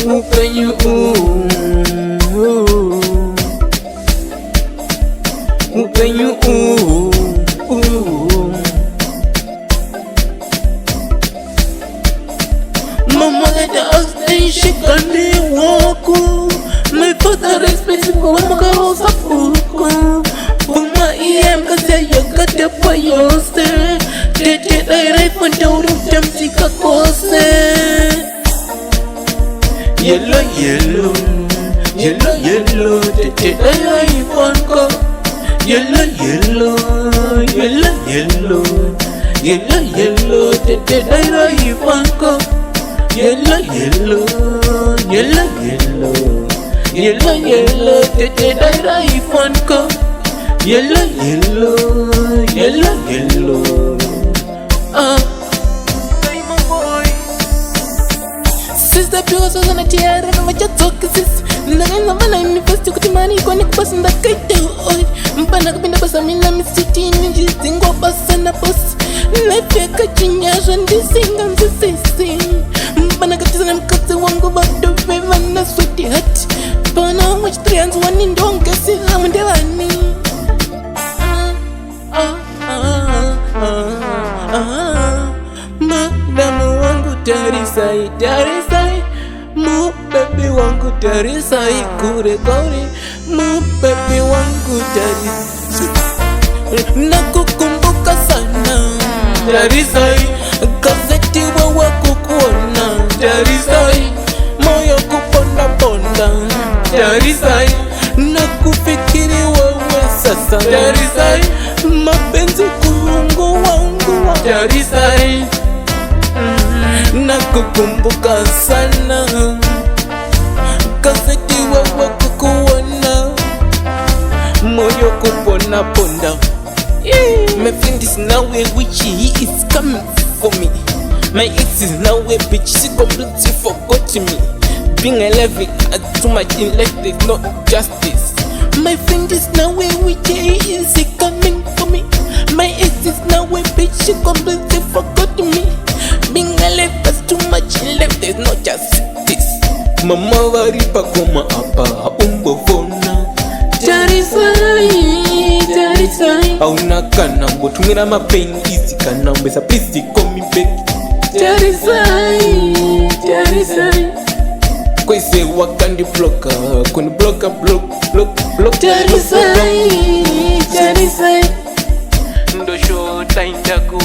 Mupenyu Mupenyu Mama let the house then she can be walk. My father responsible Mama ka house apuko Mama iem kasi yoga de payose Tete dai fun tauru jamsi ka kose Yellow yellow Yellow yellow Tete dai fun ko Yellow yellow Yellow yellow Yellow yellow Tete dai fun ko Yellow yellow Yellow yellow Yellow yellow Tete dai fun ko Yellow yellow Yellow yellow Hey my boy Sister pure so na tiara na macha talk sis Nanga mana invest kutimani kwani kubasa ndakaito oi Mpana kupinda basa mina misiti ninji zingo basa na boss Nefeka chinyasha ndisinga nzisisi Mpana katiza na mkate wangu bado veva na sweaty hat Pana which trians wani ndonga sila mwendewani Madamu wangu tarisai tarisai Mu baby wangu tarisai kure kure Mu baby wangu tarisai Nakukumbuka sana tarisai Gazeti wewe kukuona tarisai Moyo kuponda ponda tarisai Nakufikiri wewe sasa tarisai Mapenzi kuungu wangu tarisai Nakukumbuka sana Gazeti wewe kukuona Moyo kupona ponda My friend is nowhere which he is coming for me My ex is nowhere bitch, she completely forgot me Being alive too much in life, there's no justice My friend is nowhere which he is coming for me My ex is nowhere bitch, she completely forgot me Being alive has too much in life, there's no justice Mama waripa koma apa umbovona Tarisai Tarisai Auna kanambo tumira mapain easy kanambo Esa please call me back Tarisai Tarisai Kwese wakandi bloka Kuni bloka block Tarisai Tarisai Ndo show time dako